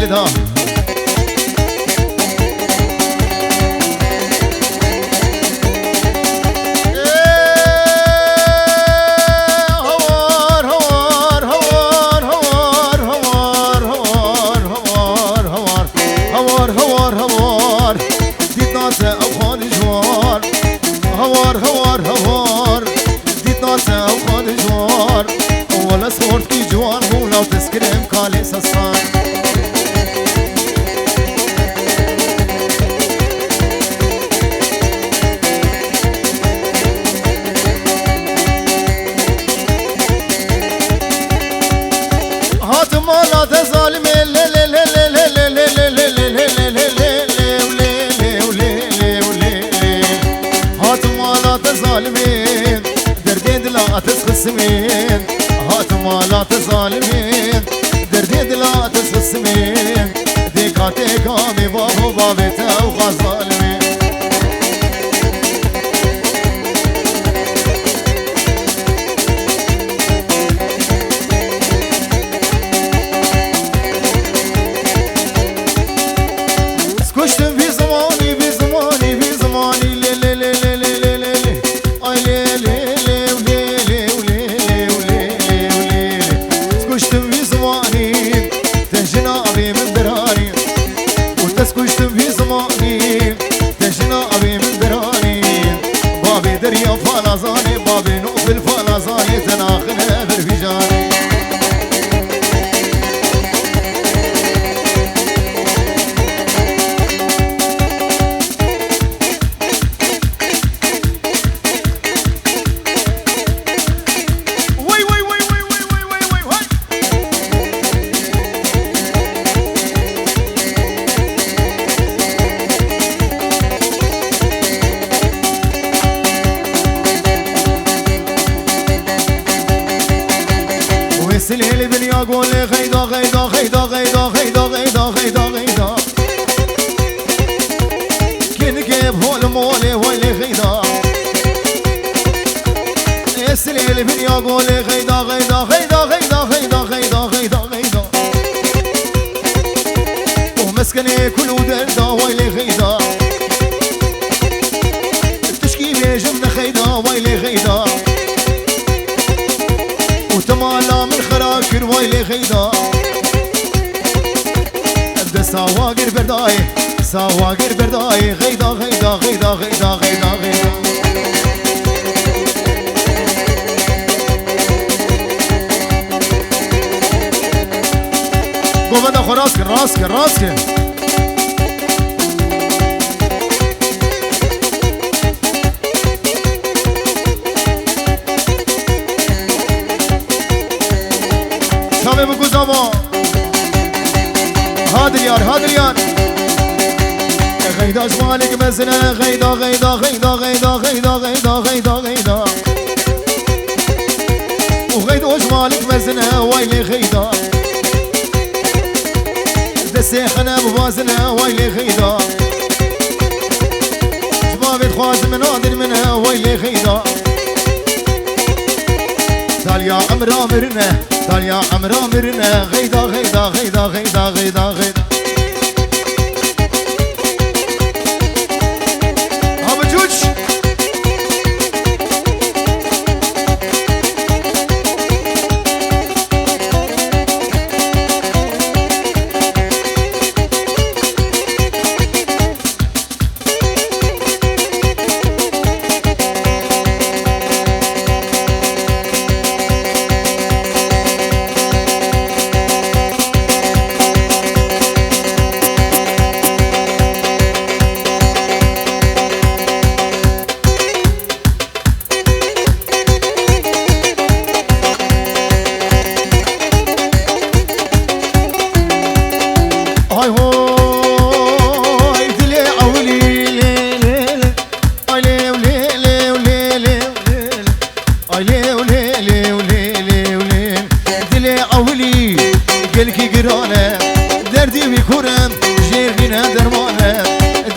ولدها تسكرم كالي سصان هات مالا تظالم هات مالا تظالمين دردين لا تسخسمين هات مالا تظالمين دردين لا تسخسمين ديكاتي كامي بابو بابتا وغازالمين سكشتم في زماني في زماني في زماني لي لي لي لي لي لي لي اي لي لي لي ولي لي ولي لي ولي لي ولي سكشتم في زماني تهجنا ابي من دراني وتسكشتم في زماني تهجنا ابي من دراني بابي دريا فلازاني بابي نوف الفلازاني تناخنا برفجاني سليل الدنيا قول لي غيدا غيدا غيدا غيدا غيدا غيدا غيدا غيدا كن كيف هول مولي ويلي غيدا سليل الدنيا قول لي غيدا غيدا غيدا غيدا غيدا غيدا غيدا غيدا ومسكني كل دردا ويلي غيدا تشكي بيجمنا خيدا ويلي غيدا وتمالا من خراكر ويلي غيدا ابدا سواقر برداي سواقر برداي غيدا غيدا غيدا غيدا غيدا غيدا قوم انا خو راسكن راسكن راسكن شامي بقوزامو هادريان هادريان غيدا جمالك مزنة غيدا غيدا غيدا غيدا غيدا غيدا غيدا غيدا وغيدا جمالك مزنة ويلي غيدا دسيخنا بوازنة ويلي غيدا جبابي تخواز من عادل منها ويلي غيدا تاليا عمرا مرنا تاليا عمرا مرنا غيدا غيدا غيدا غيدا غيدا غيدا هابا جوج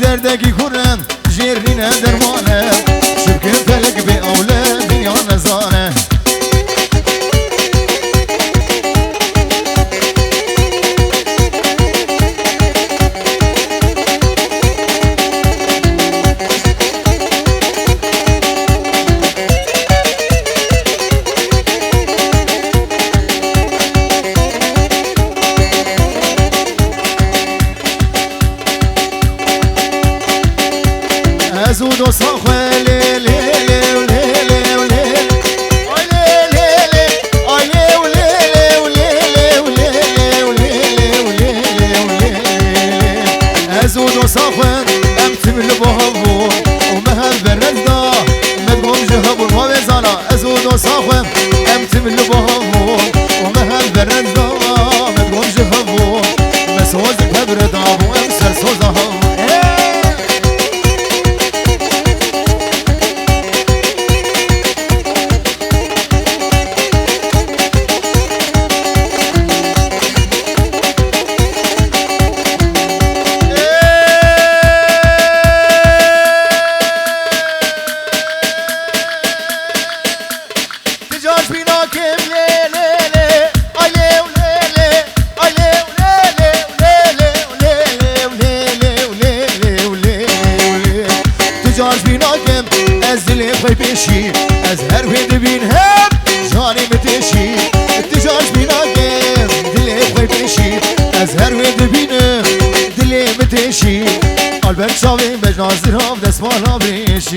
دردك يكون جيرنا درمانه شبكة فلك بأولاد دنيا نزانه بتشي أزهر ويدبينه دلي بتشي قلبك شاوي بجنازرها بدس بالا بريشي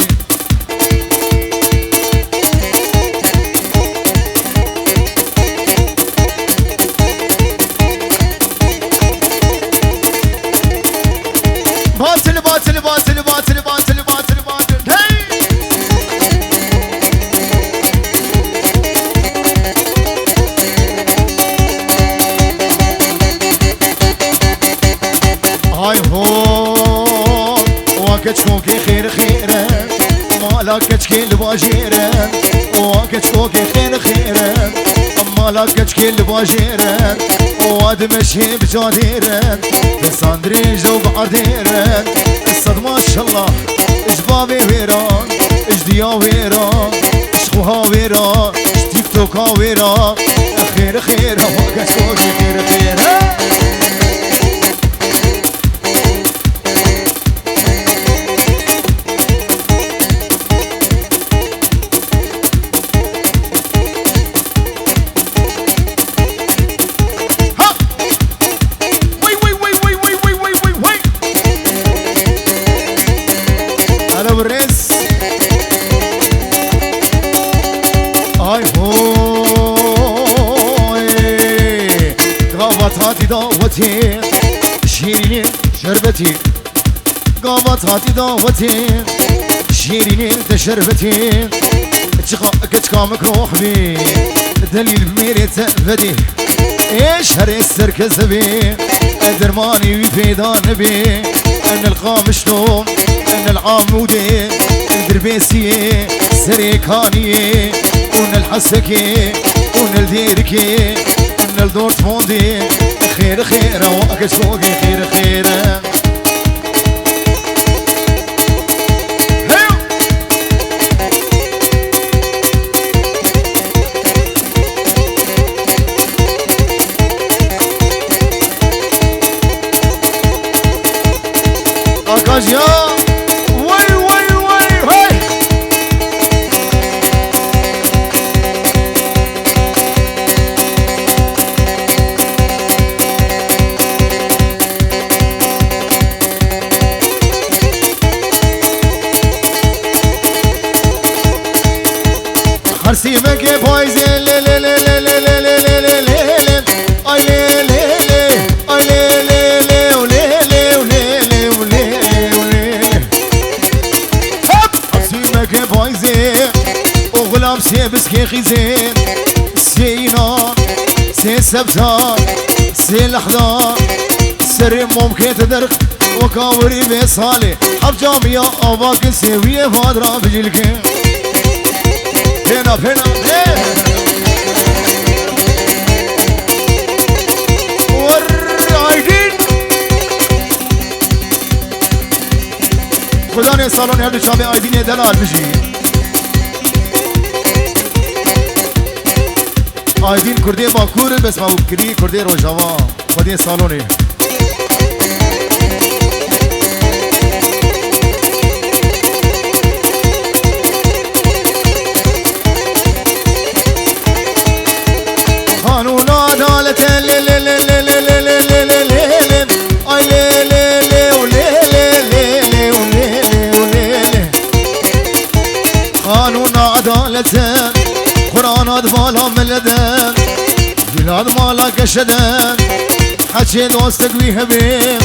باطل باطل باطل باطل باطل باطل باطل هاي هاي هون واكتشوكي خير خيرا مالا كتشكي لباجيرا واكتشوكي خير خيرا مالا كتشكي لباجيرا وادمشي بجاديرا بساندريج وبعديرا الصد ما شاء الله اجبابي ويران اجديا ويران اشخوها ويران تيك توكا ويران خير خير واكتشوكي خير خيرا دعوتي شيريني شربتي قامت هاتي دعوتي شيريني تشربتي كتكامك روح بي دليل بميري تأفدي ايش هري السركز بي درماني وفيدان بي ان القامشتوم ان العامودي الدربيسي سريكاني ون الحسكي ون الديركي ون الدورتموندي خير خير واكس فوقي خير خير اكاجيا وي وي وي هاي حرسي مكي بايزين لي لي لي لي لي لي لي لي لي لي اي لي لي لي اي لي لي لي ولي لي ولي لي ولي ولي هب حرسي مكي بايزين وغلام سي بسكي خيزين سينا سي سبتان سي لحظان سري ممكن تدرخ وكاوري بيصالي حب جامية أباك سوية فادرا بجلكي فينا فينا والرايدين خداني صالون هردو شابي آيدين دلال بجي آيدين كردي باكور بس ما بكري كردي روجاوا خدي صالوني قانون عدالة لي لي لي لي لي لي لي لي لي لي اي لي لي لي ولي لي لي لي ولي لي ولي لي قانون عدالة قرآن أدفالا ملدن بلاد مالا كشدن حكي دوستك ويهبي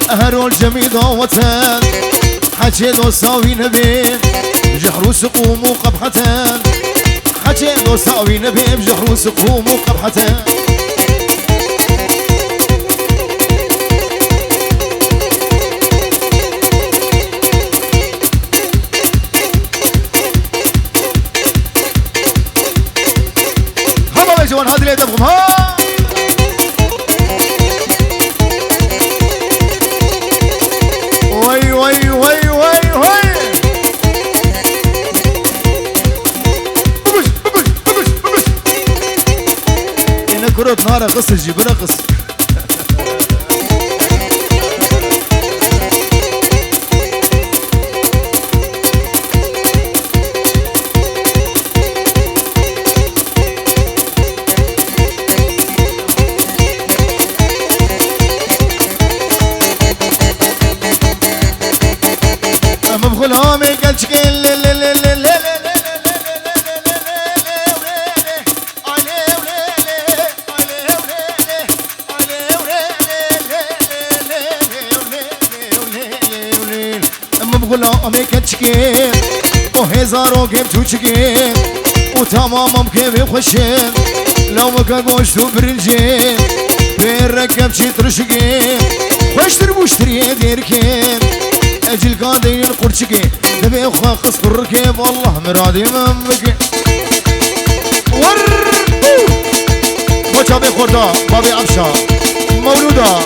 أهرول جميع دعوتن حكي دوستاوي نبي جحرو سقوم وقبحتن حكي دوستاوي نبي بجحرو سقوم وقبحتن جوان هذه اللي تبغم ها وي وي وي وي وي بقش بقش بقش بقش هنا كرة نار قص الجبنة قص بغلامي قلشكين غلامي كتشكين وهزارو كيف توشكين وتمامم كيف يخشين لو ما كاقوش برنجين بين ركب شي ترشكين واشتري واشتري ديركين اجل قاضي القرشكين نبي خاقص الركيب والله مرادي ممكن ور وشابي خوردا بابي عبشا مولودا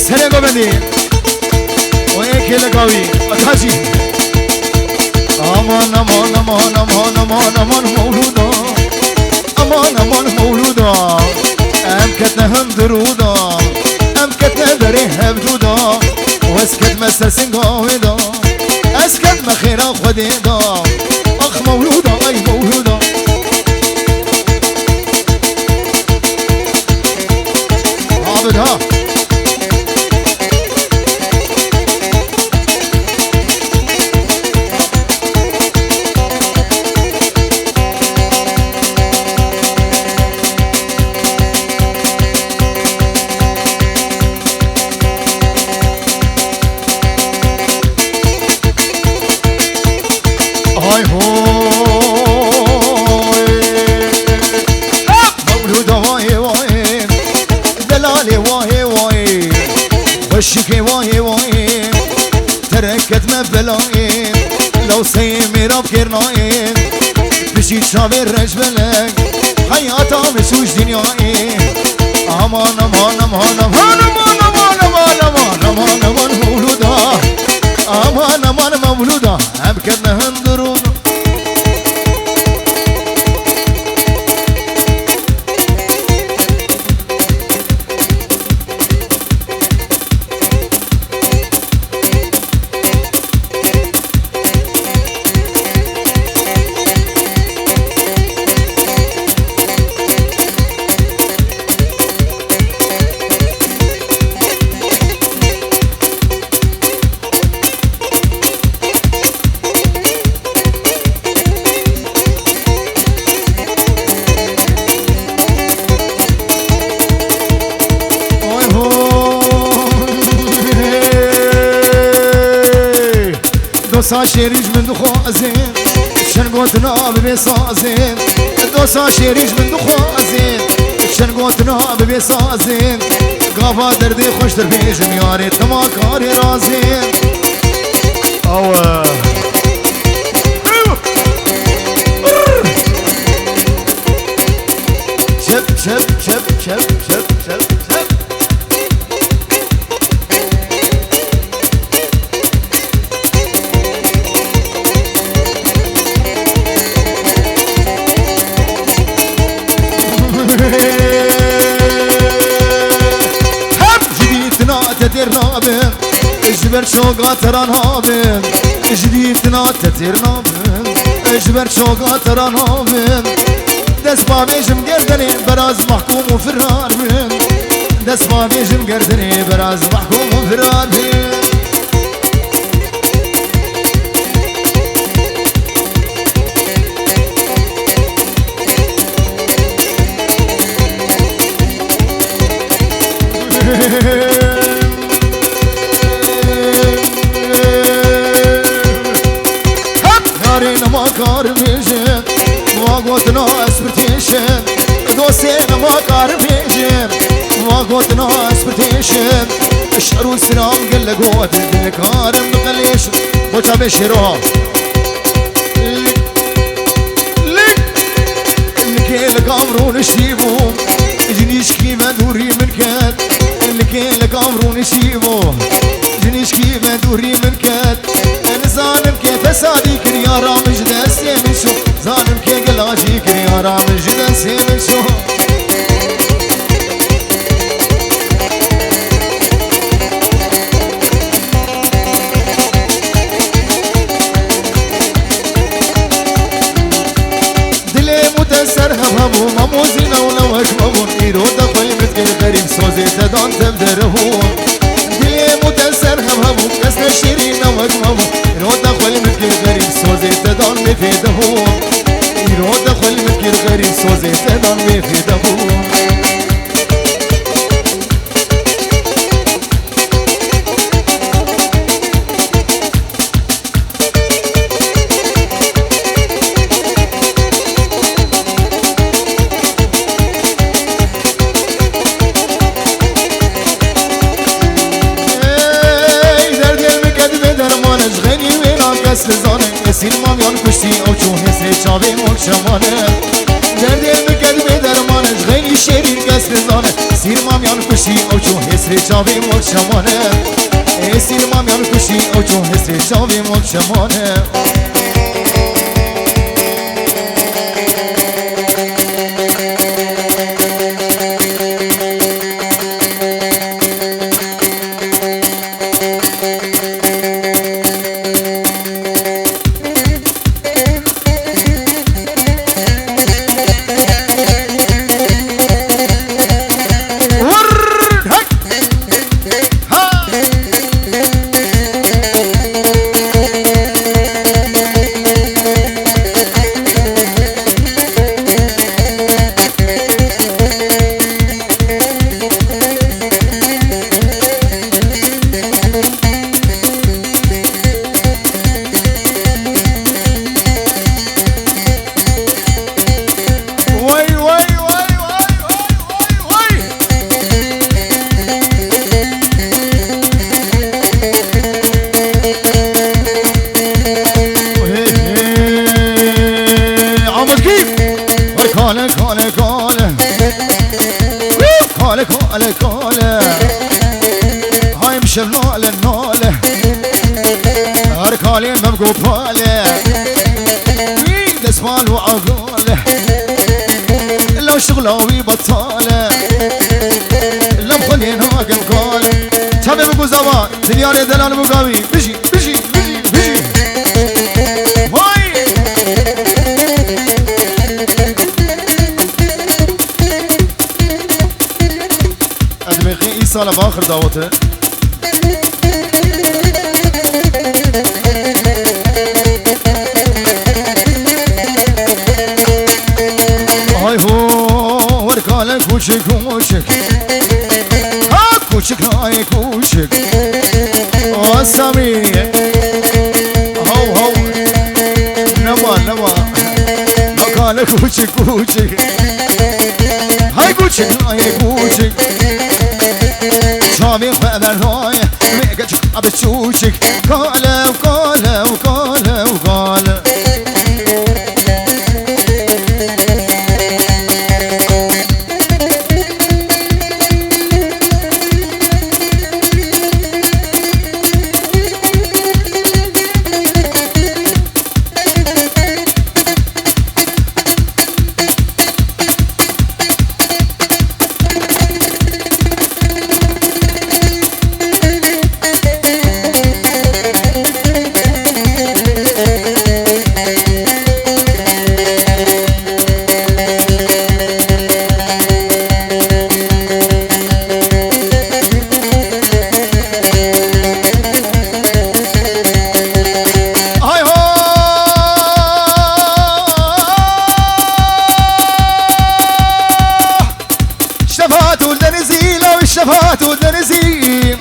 سلام بندي وهيك لقاوي أتحجي أمان أمان أمان أمان أمان أمان مولودا أمان أمان مولودا أم كتنهم درودا أم كتنه دريه بدودا واسكت مسسن قاودا اسكت مخيرا خديدا أخ مولودا أي مولودا عابدها وشكي واهي واهي تركت مبلاين لو سيمي راب كرناين بشي شابي الرجبلك حياتا مسوش دنياين امان امان امان امان امان امان امان امان امان امان مولودا امان امان مولودا ابكتنا هندرودا دوسا شيريج من دخوازين شنقوتنا ببيصازين دوسا شيريج من دخوازين شنقوتنا ببيصازين قافا دردي خوش دربيج مياري تماكاري رازين اوه شب شب شب شب شب شب شب تترنابن اجبر شوقات رانابن جديدنا تترنابن اجبر شوقات رانابن دست ما بيجم قردني براز محكوم وفرار من دست ما بيجم قردني براز محكوم وفرار من كارميجن واقوتنا اسبرتيشن دوسينا ما كارميجن واقوتنا اسبرتيشن الشعر والسلام قال لك قوة الكارم بقليش بوتا بشيروها لك عمرو نشيبو جنيش كيما دوري من كات لك عمرو نشيبو جنيش كيما دوري من كات انا ظالم كي فسادي كريا رامج داسي من شو ظالم كي قلاجي كريا رامج داسي من شو هبو ماموزينا ولو هشمبون إيرودا قلبت كالغريب سوزي تدان تبدرهون دلي متسر هبو كسر شيرينا وهشمبون إيرودا قلبت كالغريب سوزي تدان مفيدهون إيرودا قلبت كالغريب سوزي تدان مفيدهون سين مامیان کشتی او چون حسر چاوی مکشمانه دردی مکد به درمانش غیلی شیرین کس رزانه سین مامیان کشتی او چون حسر چاوی مکشمانه سین مامیان کشتی او چون حسر چاوی مکشمانه كوله هاي مشل نوله نوله هركالي مبقو باله ويد اسمال وعقوله لو شغلاوي بطاله لم خلينا قم قاله تابي بقو زبان دنياري دلال مقاوي بجي بجي بجي بجي هاي ادمغي ايصال باخر دعوته هاي هو وركالك كوشك كوشك ها كوشك هاي كوشك واسامي هو نوا نوا وركالك كوشك كوشك هاي كوشك هاي كوشك شامي خبر هاي ميجاك ابتشوشك قاله وقاله وقاله وقاله شفات ودرزي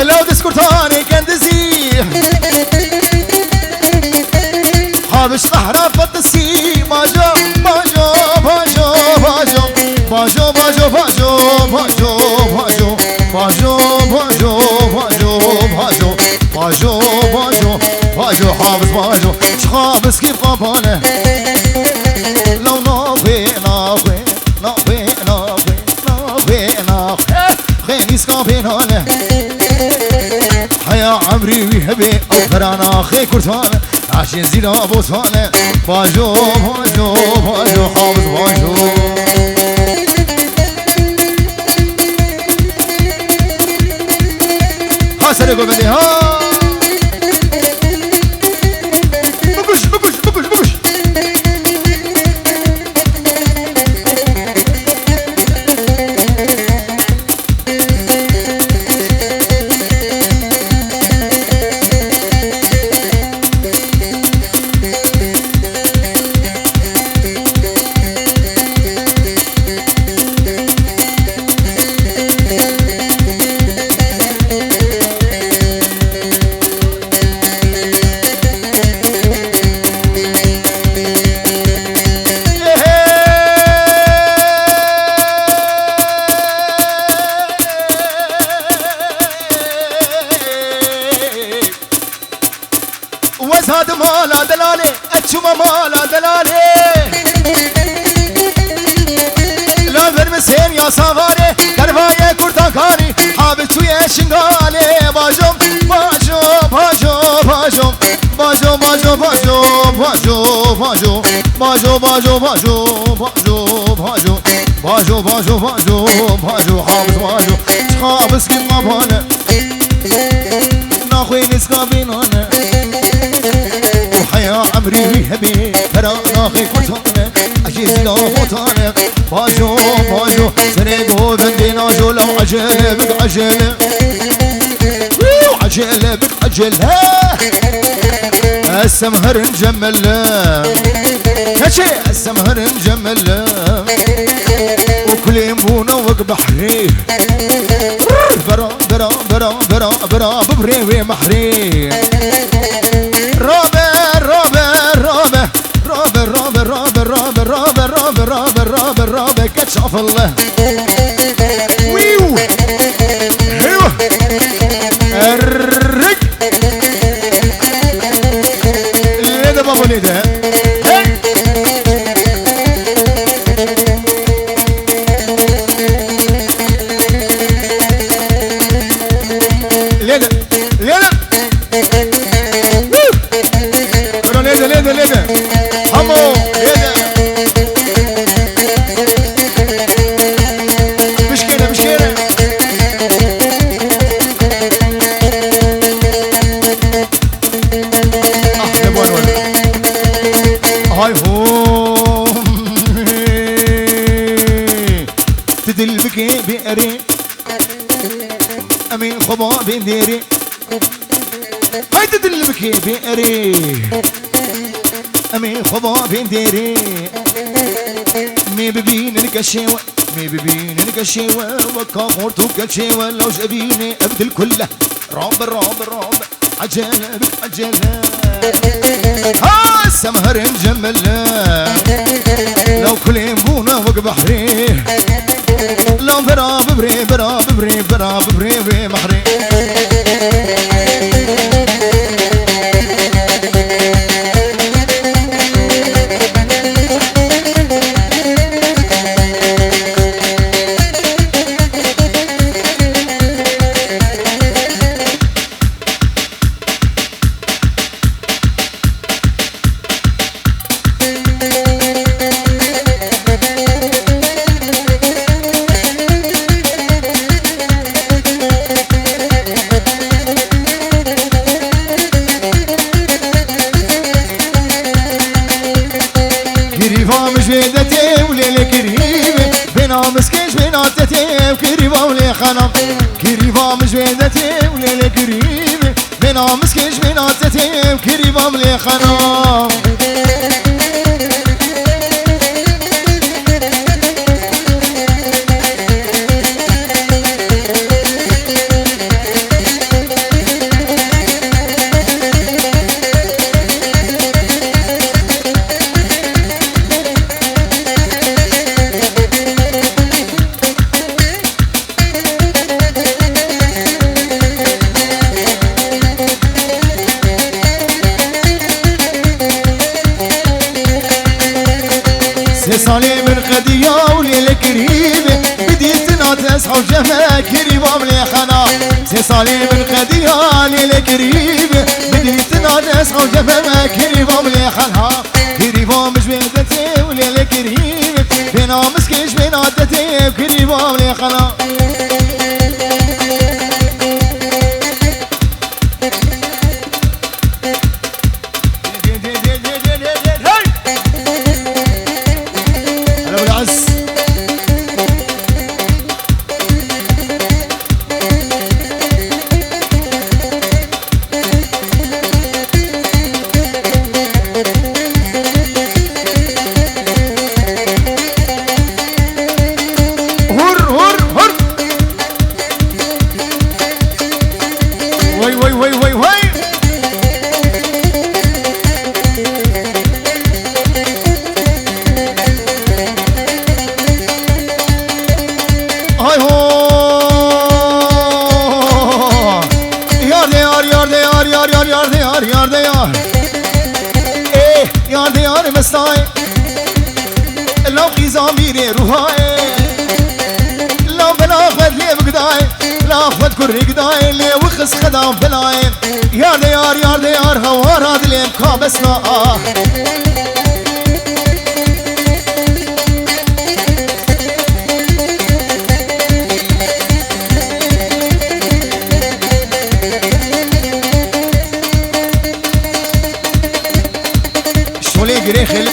لو دسكرتاني كان دزي حابش صحرا فتسي باجو باجو باجو باجو باجو باجو باجو باجو باجو شخابس كيف قباله لو نافي نافي نافي نافي نافي نافي خيني سكابين هاله حيا عمري ويهبي أوفرانا خي كرتانه عشان زينا بوسانه باجو باجو باجو حافظ باجو ها سرقوا بدي ها بكش بكش بكش بكش وزاد مالا دلالي اتشوما مالا دلالي لا فرمسين يا صغاري كرفاية كرداكاري حابب شوية شنغالي باجو باجو باجو باجو باجو باجو باجو باجو باجو باجو باجو باجو باجو باجو باجو باجو باجو باجو حابس باجو حابس كيف قباله ناخوي نسكابينونه وحيا عمري ويهبي فرانا خي كرتانه عجيز لا فوتانه باجو باجو سنيقو بندينا جو لو عجلبك عجل عجلبك عجل السمهر نجمل هشي السمهر نجمل وكل ينبونا وق بحري برا برا برا برا برا ببري ومحري رابر رابر رابر رابر رابر رابر رابر رابر رابر رابر رابر رابر كتشاف الله ويو ايوه الرق ليدا بابا ليدا ليدا ليدا ليدا ليدا همو ليدا مشكلة مشكلة نبون ولا هاي هوم تدل بكي بئري أمين خبا بنديري هاي تدل بكي بئري أمين خبا بنديري مي ببين الكشيوة مي ببين الكشيوة وكافورتو كشيوة لو جابيني أبدل كله راب راب راب عجلبك عجلة ها السمهر نجمل لو كل ينبونا وق بحري لو برا ببري برا ببري برا ببري محري جيدتي وليلة كريمة بنا مسكيش بنا تتي وكريمة ولي خنم كريمة مجيدتي وليلة كريمة بنا مسكيش بنا تتي وكريمة ولي خنم كريم لي خنا سي صالي من قدياني لكريم بديت ناس وجبه كريم لي خنا كريم مش بيدتي ولي لكريم بينا مسكيش بينا عدتي كريم لي خنا لو خيزة ميري روحاي لو بلا خد لي بقداي لا خد كوري قداي لي وخس خدام بلاي يا ديار يا ديار هوار هاد لي مكابسنا شولي قريخل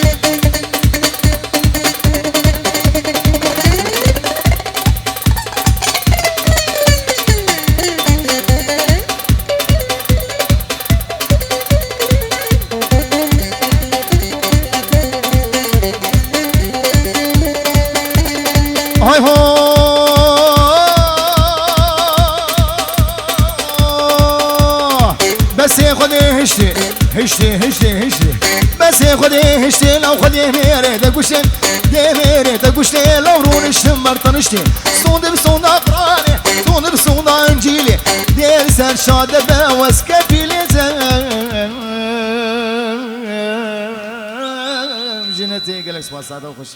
هاي هو بس خدي هشتي هشتي هشتي هشتي بس خدي هشتي لو خدي ميري دقوشتي دي ميري دقوشتي لو رونشتي مرطنشتي صوند بصوند أقراني صوند بصوند إنجيلي دير سر شادة واسكفيلي جنتي قالك سوا سادة وخش